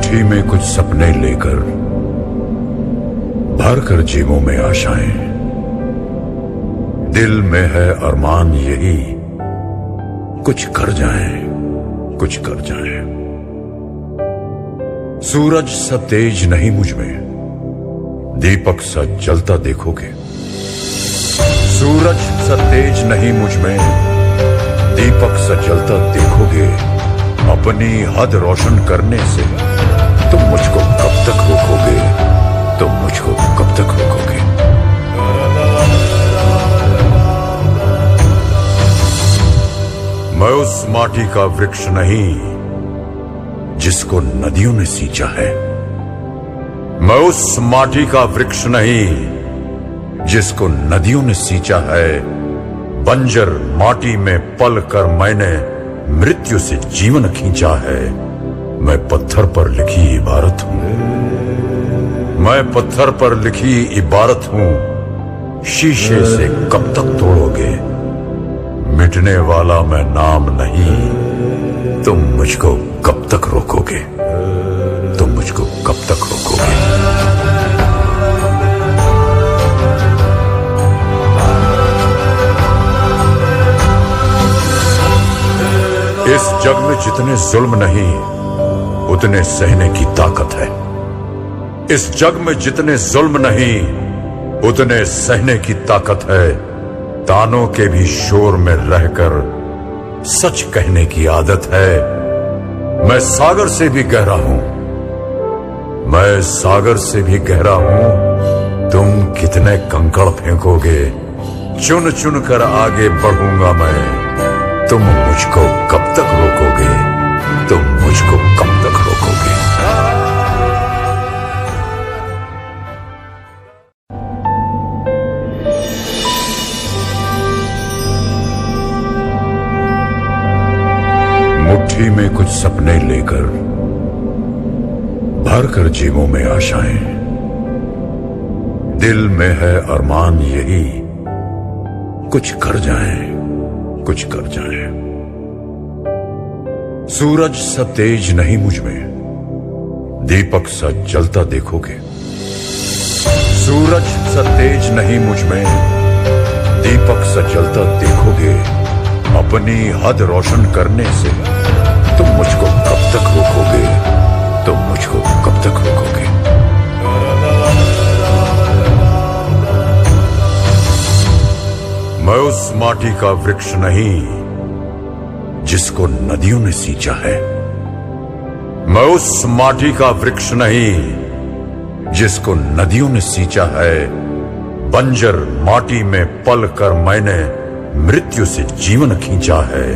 मुट्ठी में कुछ सपने लेकर भर कर जेबों में आशाएं, दिल में है अरमान यही कुछ कर जाएं, कुछ कर जाएं। सूरज सा तेज नहीं मुझ में, दीपक सा जलता देखोगे। सूरज सा तेज नहीं मुझ में, दीपक सा जलता देखोगे। अपनी हद रोशन करने से तुम मुझको कब तक रोकोगे, तुम मुझको कब तक रोकोगे। मैं उस माटी का वृक्ष नहीं जिसको नदियों ने सींचा है। मैं उस माटी का वृक्ष नहीं जिसको नदियों ने सींचा है। बंजर माटी में पल कर मैंने मृत्यु से जीवन खींचा है। मैं पत्थर पर लिखी इबारत हूं, मैं पत्थर पर लिखी इबारत हूं। शीशे से कब तक तोड़ोगे, मिटने वाला मैं नाम नहीं। तुम मुझको कब तक रोकोगे, तुम मुझको कब तक रोकोगे। इस जग में जितने जुल्म नहीं उतने सहने की ताकत है। इस जग में जितने जुल्म नहीं उतने सहने की ताकत है। तानों के भी शोर में रहकर सच कहने की आदत है। मैं सागर से भी गहरा हूं, मैं सागर से भी गहरा हूं। तुम कितने कंकड़ फेंकोगे, चुन चुन कर आगे बढ़ूंगा मैं। तुम मुझको कब तक रोकोगे, तुम मुझको कब तक रोकोगे। मुट्ठी में कुछ सपने लेकर भर कर जेबों में आशाएं, दिल में है अरमान यही कुछ कर जाएं, कुछ कर जाएं। सूरज सा तेज नहीं मुझ में, दीपक सा जलता देखोगे। सूरज सा तेज नहीं मुझ में, दीपक सा जलता देखोगे। अपनी हद रोशन करने से तुम मुझको कब तक रोकोगे, तुम मुझको कब तक रोकोगे। मैं उस माटी का वृक्ष नहीं जिसको नदियों ने सींचा है। मैं उस माटी का वृक्ष नहीं जिसको नदियों ने सींचा है। बंजर माटी में पल कर मैंने मृत्यु से जीवन खींचा है।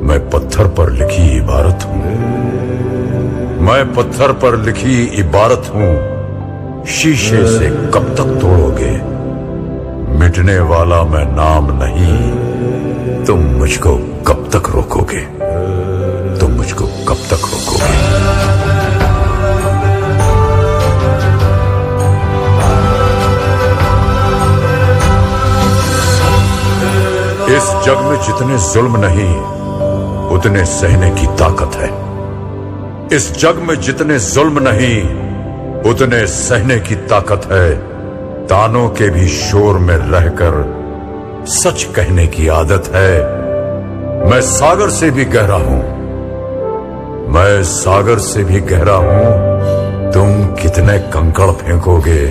मैं पत्थर पर लिखी इबारत हूं, मैं पत्थर पर लिखी इबारत हूं। शीशे से कब तक तोड़ोगे, मिटने वाला मैं नाम नहीं। तुम मुझको कब तक रोकोगे, तुम मुझको कब तक रोकोगे। इस जग में जितने जुल्म नहीं उतने सहने की ताकत है। इस जग में जितने जुल्म नहीं उतने सहने की ताकत है। तानों के भी शोर में रहकर सच कहने की आदत है। मैं सागर से भी गहरा हूं, मैं सागर से भी गहरा हूं। तुम कितने कंकड़ फेंकोगे,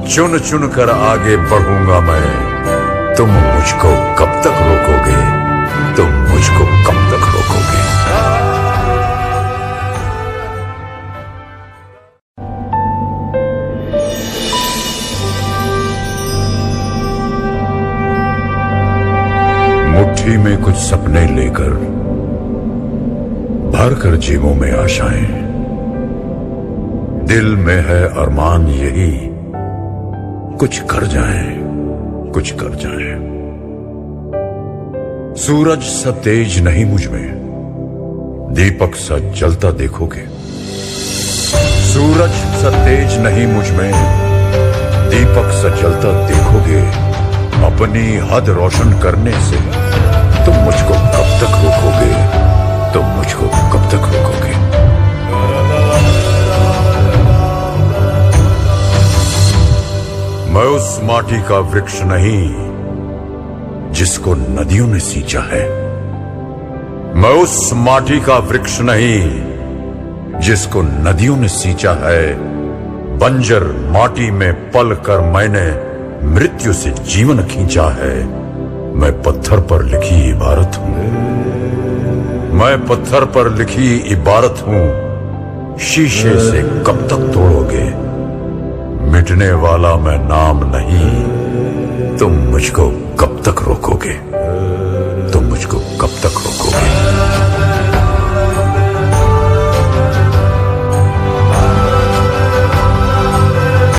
चुन चुन कर आगे बढ़ूंगा मैं। तुम मुझको कब तक रोकोगे, तुम मुझको कब तक रोकोगे। मुट्ठी में कुछ सपने लेकर भर कर जेबों में आशाएं, दिल में है अरमान यही कुछ कर जाएं, कुछ कर जाएं। सूरज सा तेज नहीं मुझ में, दीपक सा जलता देखोगे। सूरज सा तेज नहीं मुझ में, दीपक सा जलता देखोगे। अपनी हद रोशन करने से तुम मुझको कब तक रोकोगे, तुम मुझको कब तक रोकोगे। मैं उस माटी का वृक्ष नहीं जिसको नदियों ने सींचा है। मैं उस माटी का वृक्ष नहीं जिसको नदियों ने सींचा है। बंजर माटी में पल कर मैंने मृत्यु से जीवन खींचा है। मैं पत्थर पर लिखी इबारत हूं। मैं पत्थर पर लिखी इबारत हूं। शीशे से कब तक तोड़ोगे? मिटने वाला मैं नाम नहीं, तुम मुझको कब तक रोकोगे?